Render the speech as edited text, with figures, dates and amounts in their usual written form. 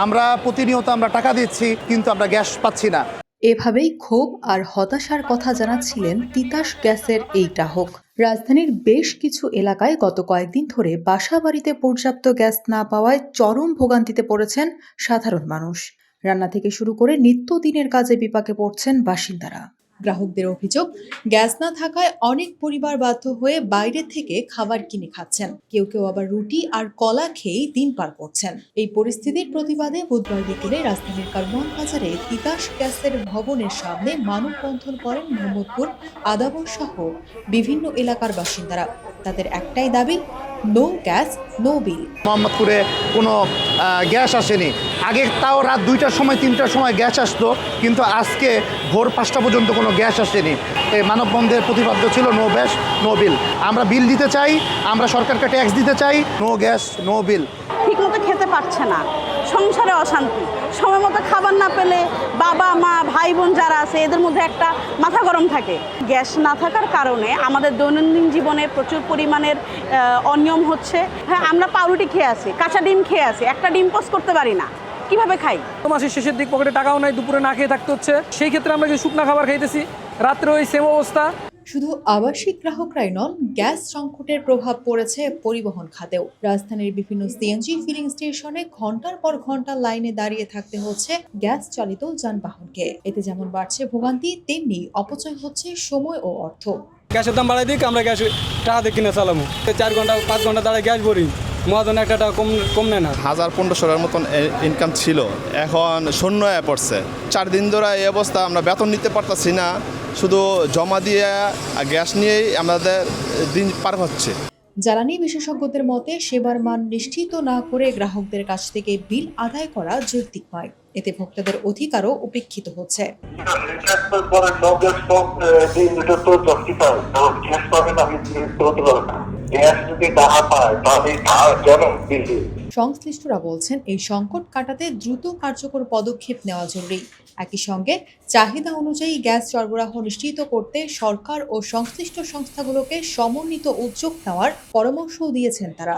আমরা প্রতিনিয়ত টাকা দিচ্ছি, কিন্তু আমরা গ্যাস পাচ্ছি না। এভাবেই ক্ষোভ আর হতাশার কথা জানাচ্ছিলেন তিতাস গ্যাসের এই গ্রাহক। রাজধানীর বেশ কিছু এলাকায় গত কয়েকদিন ধরে বাসাবাড়িতে পর্যাপ্ত গ্যাস না পাওয়ায় চরম ভোগান্তিতে পড়েছেন সাধারণ মানুষ। রান্না থেকে শুরু করে নিত্যদিনের কাজে বিপাকে পড়ছেন বাসিন্দারা। গ্রাহকদের অভিযোগ, গ্যাস না থাকায় অনেক পরিবার বাধ্য হয়ে বাইরে থেকে খাবার কিনে খাচ্ছেন। কেউ কেউ আবার রুটি আর কলা খেয়েই দিন পার করছেন। এই পরিস্থিতির প্রতিবাদে বুধবার বিকেলে রাজধানীর কারওয়ান বাজারে তিতাস গ্যাসের ভবনের সামনে মানববন্ধন করেন মোহাম্মদপুর, আদাবর সহ বিভিন্ন এলাকার বাসিন্দারা। তাদের একটাই দাবি, নো গ্যাস নো বিল। মোহাম্মদপুরে কোনো গ্যাস আসেনি। আগে তাও রাত 2টার সময় 3টার সময় গ্যাস আসতো, কিন্তু আজকে ভোর 5টা পর্যন্ত কোনো গ্যাস আসেনি। এই মানববন্ধের প্রতিপাদ্য ছিল নো গ্যাস নো বিল। আমরা বিল দিতে চাই, আমরা সরকারকে ট্যাক্স দিতে চাই, নো গ্যাস নো বিল। ঠিকমতো খেতে পারছে না, সংসারে অশান্তি, সময় মতো খাবার না পেলে বাবা মা ভাই বোন যারা আছে এদের মধ্যে একটা মাথা গরম থাকে। গ্যাস না থাকার কারণে আমাদের দৈনন্দিন জীবনে প্রচুর পরিমাণের অনিয়ম হচ্ছে। হ্যাঁ, আমরা পাউরুটি খেয়ে আছি, কাঁচা ডিম খেয়ে আছি, একটা ডিম পোস্ট করতে পারি না, কিভাবে খাই? মাসের শেষের দিক পকেটে টাকাও নাই, দুপুরে না খেয়ে থাকতে হচ্ছে। সেই ক্ষেত্রে আমরা যে শুকনা খাবার খাইতেছি, রাত্রে ওই সেম অবস্থা। শুধু আবাসিক গ্রাহকরাই নন, গ্যাস সংকটের প্রভাব পড়েছে পরিবহন খাতেও। রাজধানীর বিভিন্ন সিএনজি ফিলিং স্টেশনে ঘন্টার পর ঘন্টা লাইনে দাঁড়িয়ে থাকতে হচ্ছে গ্যাস চালিত যানবাহনকে। এতে যেমন বাড়ছে ভোগান্তি, তেমনি অপচয় হচ্ছে সময় ও অর্থ। গ্যাসের দাম বাড়াই দিক, আমরা গ্যাস টাকা দিয়ে কিনে চালাবো। 4 ঘন্টা 5 ঘন্টা দাঁড়ায় গ্যাস ভরি, মহাজন একটা টাকা কম নেয় না। 1000-1500 মতন ইনকাম ছিল, এখন শূন্য হয়ে পড়ছে। 4 দিন ধরে এই অবস্থা, আমরা বেতন নিতে পারতাছি না, শুধু জমা দিয়ে গ্যাস নিয়েই আমাদের দিন পার হচ্ছে। জ্বালানি বিশেষজ্ঞদের মতে, সেবার মান নিশ্চিত না করে গ্রাহকদের কাছ থেকে বিল আদায় করা যৌক্তিক নয়। এতে ভোক্তাদের অধিকারও উপেক্ষিত হচ্ছে। সংশ্লিষ্টরা বলছেন, এই সংকট কাটাতে দ্রুত কার্যকর পদক্ষেপ নেওয়া জরুরি। একই সঙ্গে চাহিদা অনুযায়ী গ্যাস সরবরাহ নিশ্চিত করতে সরকার ও সংশ্লিষ্ট সংস্থাগুলোকে সমন্বিত উদ্যোগ নেওয়ার পরামর্শও দিয়েছেন তারা।